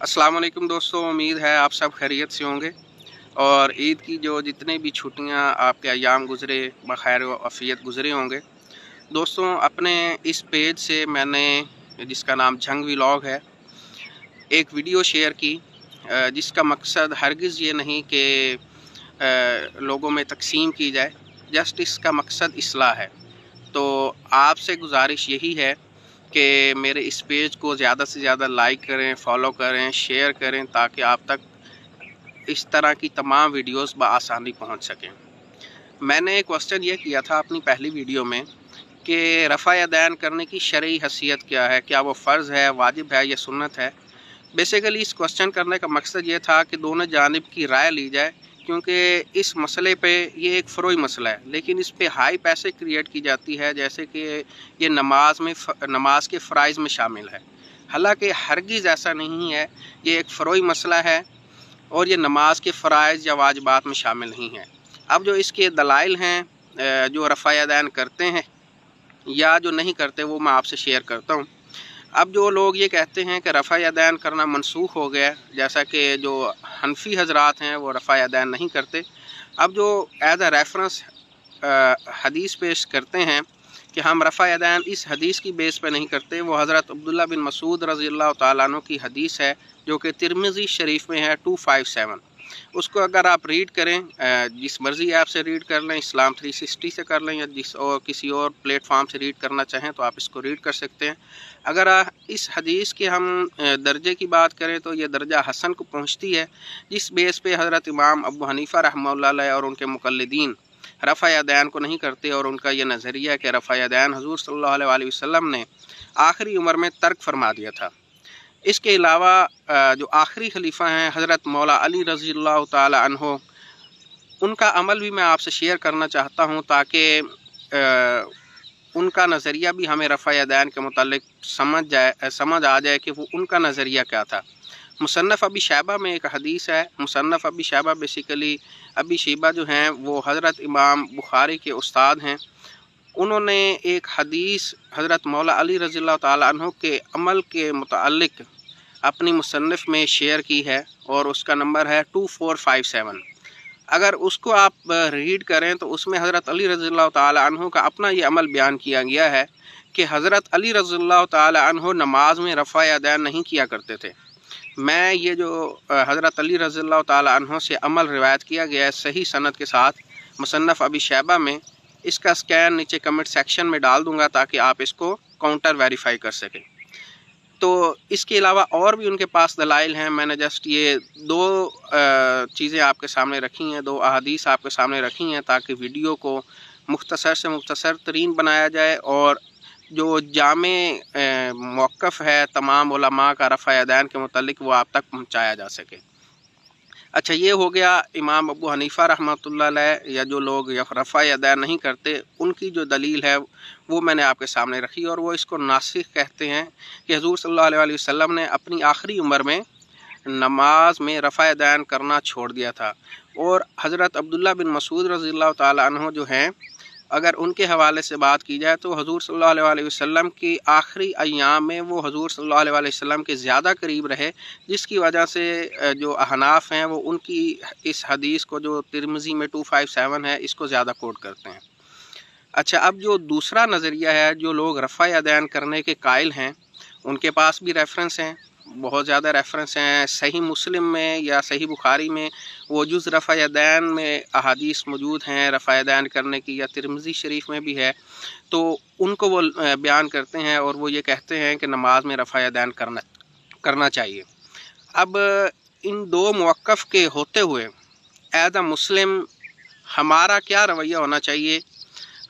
अस्सलाम वालेकुम दोस्तों, उम्मीद है आप सब खैरियत से होंगे और ईद की जो जितने भी छुट्टियां आपके अयाम गुज़रे बखैर व आफ़ियत गुज़रे होंगे। दोस्तों, अपने इस पेज से मैंने, जिसका नाम झंग व्लॉग है, एक वीडियो शेयर की जिसका मकसद हरगिज़ ये नहीं कि लोगों में तकसीम की जाए, जस्ट इसका मकसद इस्लाह है। तो आपसे गुजारिश यही है कि मेरे इस पेज को ज़्यादा से ज़्यादा लाइक करें, फॉलो करें, शेयर करें, ताकि आप तक इस तरह की तमाम वीडियोस बआसानी पहुंच सकें। मैंने एक क्वेश्चन ये किया था अपनी पहली वीडियो में कि रफ़ा यदैन करने की शरई हैसियत क्या है, क्या वो फ़र्ज़ है, वाजिब है या सुन्नत है। बेसिकली इस क्वेश्चन करने का मकसद ये था कि दोनों जानिब की राय ली जाए, क्योंकि इस मसले पे ये एक फ़रोई मसला है, लेकिन इस पे हाई पैसे क्रिएट की जाती है, जैसे कि ये नमाज के फ़राइज़ में शामिल है। हालांकि हरगिज़ ऐसा नहीं है, ये एक फ़रोई मसला है और ये नमाज के फ़राइज़ या वाजिबात में शामिल नहीं है। अब जो इसके दलाइल हैं, जो रफ़ा यदैन करते हैं या जो नहीं करते, वो मैं आपसे शेयर करता हूँ। अब जो लोग ये कहते हैं कि रफ़ा यदैन करना मनसूख हो गया, जैसा कि जो हनफी हजरात हैं वो रफ़ा यदैन नहीं करते। अब जो एज अ रेफरेंस हदीस पेश करते हैं कि हम रफ़ा यदैन इस हदीस की बेस पे नहीं करते, वो हज़रत अब्दुल्ला बिन मसूद रज़ी अल्लाह तआला अन्हु की हदीस है, जो कि तिरमिज़ी शरीफ में है 257। उसको अगर आप रीड करें, जिस मर्ज़ी ऐप से रीड कर लें, इस्लाम 360 से कर लें या जिस और किसी और प्लेटफॉर्म से रीड करना चाहें तो आप इसको रीड कर सकते हैं। अगर इस हदीस के हम दर्जे की बात करें तो ये दर्जा हसन को पहुँचती है, जिस बेस पे हज़रत इमाम अबू हनीफ़ा रहमतुल्लाह अलैह और उनके मुक़ल्लिदीन रफ़ा यदैन को नहीं करते, और उनका ये नज़रिया कि रफ़ा यदैन हुज़ूर सल्लल्लाहु अलैहि वसल्लम ने आखिरी उम्र में तर्क फरमा दिया था। इसके अलावा जो आखिरी खलीफा हैं हज़रत मौला अली रज़ी अल्लाह ताला अन्हो, उनका अमल भी मैं आपसे शेयर करना चाहता हूँ, ताकि उनका नज़रिया भी हमें रफ़ा यदैन के मुतालिक समझ आ जाए कि वो उनका नज़रिया क्या था। मुसन्नफ़ अबी शैबा में एक हदीस है। मुसन्नफ़ अबी शैबा बेसिकली अबी शैबा जो हैं वो हज़रत इमाम बुखारी के उस्ताद हैं। उन्होंने एक हदीस हज़रत मौला अली रज़ी अल्लाह ताला अन्हु के अमल के मुतालिक अपनी मुसन्नफ़ में शेयर की है, और उसका नंबर है 2457। अगर उसको आप रीड करें तो उसमें हज़रत अली रज़ी अल्लाह ताला अन्हु का अपना ये अमल बयान किया गया है कि हज़रत अली रज़ी अल्लाह ताला अन्हु नमाज में रफ़ा यदैन नहीं किया करते थे। मैं ये जो हज़रत अली रज़ी अल्लाह ताला अन्हु से अमल रिवायत किया गया है सही सनद के साथ मुसन्नफ़ अबी शैबा में, इसका स्कैन नीचे कमेंट सेक्शन में डाल दूंगा ताकि आप इसको काउंटर वेरीफाई कर सकें। तो इसके अलावा और भी उनके पास दलाइल हैं। मैंने जस्ट ये दो चीज़ें आपके सामने रखी हैं, दो अहादीस आपके सामने रखी हैं, ताकि वीडियो को मुख्तसर से मुख्तसर तरीन बनाया जाए और जो जामे मौक़िफ़ है तमाम उलमा का रफ़ा यदैन के मुतालिक वो आप तक पहुँचाया जा सके। अच्छा, ये हो गया इमाम अबू हनीफ़ा रहमतुल्लाह अलैह, या जो लोग रफ़ा यदैन नहीं करते उनकी जो दलील है वो मैंने आपके सामने रखी, और वो इसको नासिख कहते हैं कि हुज़ूर सल्लल्लाहु अलैहि वसल्लम ने अपनी आखिरी उम्र में नमाज में रफ़ा यदैन करना छोड़ दिया था। और हज़रत अब्दुल्ला बिन मसूद रज़ी अल्लाह ताला अन्हु जो हैं, अगर उनके हवाले से बात की जाए तो हुज़ूर सल्लल्लाहु अलैहि वसल्लम की आखिरी अय्याम में वो हुज़ूर सल्लल्लाहु अलैहि वसल्लम के ज़्यादा करीब रहे, जिसकी वजह से जो अहनाफ हैं वो उनकी इस हदीस को, जो तिरमिज़ी में 257 है, इसको ज़्यादा कोट करते हैं। अच्छा, अब जो दूसरा नज़रिया है, जो लोग रफ़ा यदैन करने के कायल हैं, उनके पास भी रेफरेंस हैं, बहुत ज़्यादा रेफरेंस हैं। सही मुस्लिम में या सही बुखारी में वो जुज़ रफ़ा यदैन में अहादीस मौजूद हैं रफ़ा यदैन करने की, या तिरमिज़ी शरीफ में भी है। तो उनको वो बयान करते हैं और वो ये कहते हैं कि नमाज में रफ़ा यदैन करना चाहिए। अब इन दो मौक़िफ़ के होते हुए एज़ अ मुस्लिम हमारा क्या रवैया होना चाहिए,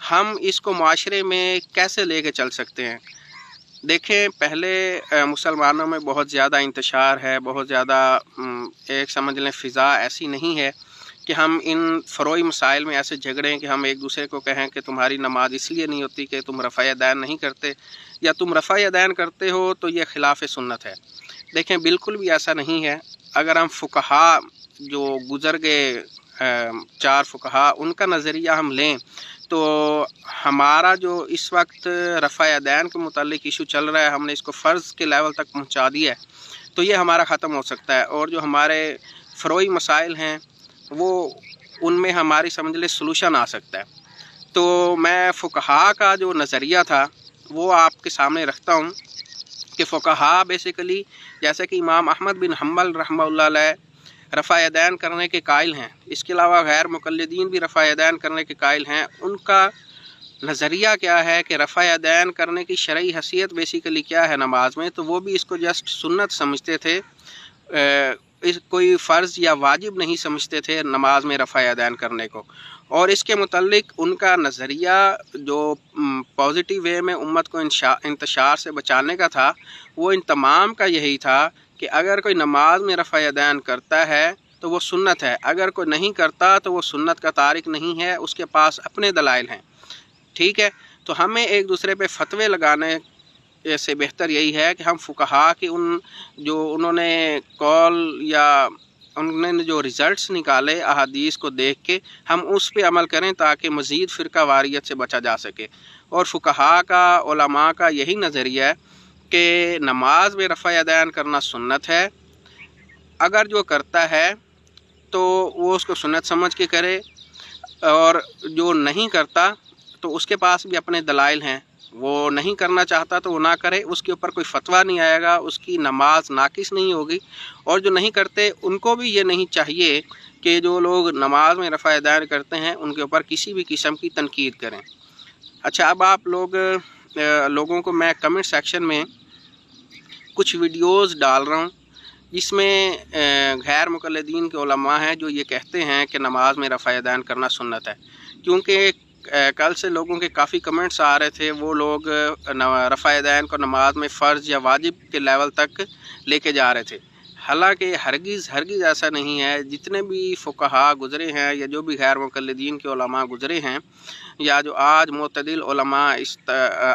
हम इसको माशरे में कैसे लेके चल सकते हैं। देखें, पहले मुसलमानों में बहुत ज़्यादा इंतशार है, बहुत ज़्यादा एक समझ लें फ़िज़ा ऐसी नहीं है कि हम इन फ़रोई मसाइल में ऐसे झगड़ें कि हम एक दूसरे को कहें कि तुम्हारी नमाज इसलिए नहीं होती कि तुम रफ़ा यदैन नहीं करते, या तुम रफ़ा यदैन करते हो तो ये ख़िलाफ़ सुन्नत है। देखें, बिल्कुल भी ऐसा नहीं है। अगर हम फ़ुक़हा जो गुज़र गए 4 फ़ुक़हा उनका नज़रिया हम लें तो हमारा जो इस वक्त रफ़ा यदैन के मुतालिक इशू चल रहा है, हमने इसको फ़र्ज़ के लेवल तक पहुंचा दिया है। تو یہ ہمارا ختم ہو سکتا ہے، اور جو ہمارے فروعی مسائل ہیں وہ ان میں ہماری سمجھ لے سلوشن آ سکتا ہے۔ تو میں فقہا کا جو نظریہ تھا وہ آپ کے سامنے رکھتا ہوں کہ فقہا بیسیکلی جیسے کہ امام احمد بن حنبل رحمہ اللہ علیہ رفع یدین کرنے کے قائل ہیں، اس کے علاوہ غیر مقلدین بھی رفع یدین کرنے کے قائل ہیں۔ ان کا نظریہ کیا ہے کہ رفع یدین کرنے کی شرعی حیثیت بیسیکلی کیا ہے نماز میں، تو وہ بھی اس کو جسٹ سنت سمجھتے تھے، اس کوئی فرض یا واجب نہیں سمجھتے تھے نماز میں رفع یدین کرنے کو۔ اور اس کے متعلق ان کا نظریہ جو پازیٹیو وے میں امت کو انتشار سے بچانے کا تھا، وہ ان تمام کا یہی تھا کہ اگر کوئی نماز میں رفع یدین کرتا ہے تو وہ سنت ہے، اگر کوئی نہیں کرتا تو وہ سنت کا تارک نہیں ہے، اس کے پاس اپنے دلائل ہیں، ٹھیک ہے۔ تو ہمیں ایک دوسرے پہ فتوے لگانے سے بہتر یہی ہے کہ ہم فقہا کی انہوں نے قول یا انہوں نے جو ریزلٹس نکالے احادیث کو دیکھ کے ہم اس پہ عمل کریں تاکہ مزید فرقہ واریت سے بچا جا سکے۔ اور فقہا کا، علماء کا یہی نظریہ ہے کہ نماز میں رفع یدین کرنا سنت ہے، اگر جو کرتا ہے تو وہ اس کو سنت سمجھ کے کرے، اور جو نہیں کرتا تو اس کے پاس بھی اپنے دلائل ہیں، وہ نہیں کرنا چاہتا تو وہ نہ کرے، اس کے اوپر کوئی فتویٰ نہیں آئے گا، اس کی نماز ناقص نہیں ہوگی۔ اور جو نہیں کرتے ان کو بھی یہ نہیں چاہیے کہ جو لوگ نماز میں رفع یدین کرتے ہیں ان کے اوپر کسی بھی قسم کی تنقید کریں۔ اچھا، اب آپ لوگوں کو میں کمنٹ سیکشن میں کچھ ویڈیوز ڈال رہا ہوں جس میں غیر مقلدین کے علماء ہیں جو یہ کہتے ہیں کہ نماز میں رفع یدین کرنا سنت ہے، کیونکہ کل سے لوگوں کے کافی کمنٹس آ رہے تھے، وہ لوگ رفع یدین کو نماز میں فرض یا واجب کے لیول تک لے کے جا رہے تھے، حالانکہ ہرگز ایسا نہیں ہے۔ جتنے بھی فقہا گزرے ہیں یا جو بھی غیر مقلدین کے علماء گزرے ہیں یا جو آج معتدل علماء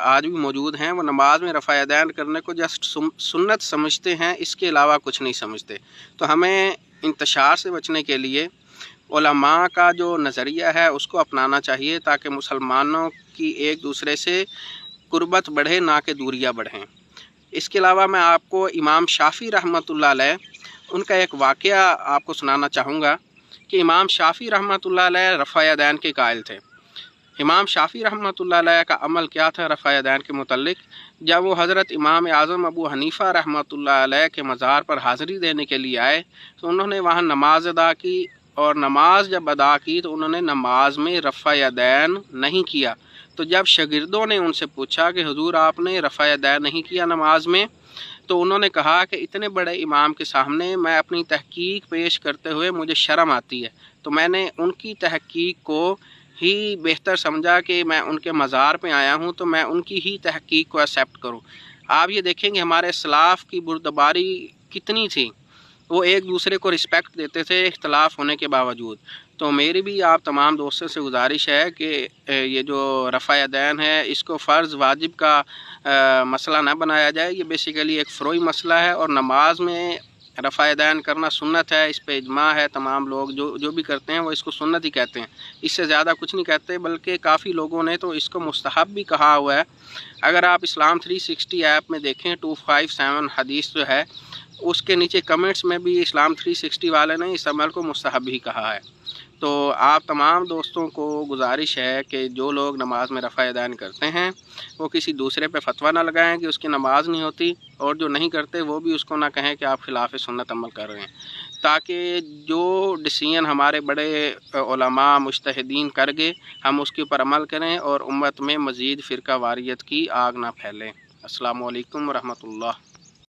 آج بھی موجود ہیں، وہ نماز میں رفع یدین کرنے کو جسٹ سنت سمجھتے ہیں، اس کے علاوہ کچھ نہیں سمجھتے۔ تو ہمیں انتشار سے بچنے کے لیے علماء کا جو نظریہ ہے اس کو اپنانا چاہیے تاکہ مسلمانوں کی ایک دوسرے سے قربت بڑھے، نہ کہ دوریاں بڑھیں۔ اس کے علاوہ میں آپ کو امام شافعی رحمۃ اللہ علیہ ان کا ایک واقعہ آپ کو سنانا چاہوں گا کہ امام شافعی رحمۃ اللہ علیہ رفع یدین کے قائل تھے۔ امام شافعی رحمۃ اللہ علیہ کا عمل کیا تھا رفع یدین کے متعلق؟ جب وہ حضرت امام اعظم ابو حنیفہ رحمۃ اللہ علیہ کے مزار پر حاضری دینے کے لیے آئے تو انہوں نے وہاں نماز ادا کی، اور نماز جب ادا کی تو انہوں نے نماز میں رفع یدین نہیں کیا۔ تو جب شاگردوں نے ان سے پوچھا کہ حضور آپ نے رفع یدین نہیں کیا نماز میں، تو انہوں نے کہا کہ اتنے بڑے امام کے سامنے میں اپنی تحقیق پیش کرتے ہوئے مجھے شرم آتی ہے، تو میں نے ان کی تحقیق کو ہی بہتر سمجھا کہ میں ان کے مزار پہ آیا ہوں تو میں ان کی ہی تحقیق کو ایکسیپٹ کروں۔ آپ یہ دیکھیں گے ہمارے اسلاف کی بردباری کتنی تھی، وہ ایک دوسرے کو رسپیکٹ دیتے تھے اختلاف ہونے کے باوجود۔ تو میری بھی آپ تمام دوستوں سے گزارش ہے کہ یہ جو رفع یدین ہے اس کو فرض واجب کا مسئلہ نہ بنایا جائے، یہ بیسیکلی ایک فروعی مسئلہ ہے، اور نماز میں رفع یدین کرنا سنت ہے، اس پہ اجماع ہے، تمام لوگ جو بھی کرتے ہیں وہ اس کو سنت ہی کہتے ہیں، اس سے زیادہ کچھ نہیں کہتے، بلکہ کافی لوگوں نے تو اس کو مستحب بھی کہا ہوا ہے۔ اگر آپ اسلام 360 ایپ میں دیکھیں 257 حدیث جو ہے اس کے نیچے کمنٹس میں بھی اسلام 360 والے نے اس عمل کو مستحب ہی کہا ہے۔ تو آپ تمام دوستوں کو گزارش ہے کہ جو لوگ نماز میں رفع یدین کرتے ہیں وہ کسی دوسرے پہ فتویٰ نہ لگائیں کہ اس کی نماز نہیں ہوتی، اور جو نہیں کرتے وہ بھی اس کو نہ کہیں کہ آپ خلاف سنت عمل کر رہے ہیں، تاکہ جو ڈیسیژن ہمارے بڑے علماء مجتہدین کر گئے ہم اس کے اوپر عمل کریں اور امت میں مزید فرقہ واریت کی آگ نہ پھیلے۔ السلام علیکم ورحمۃ اللہ۔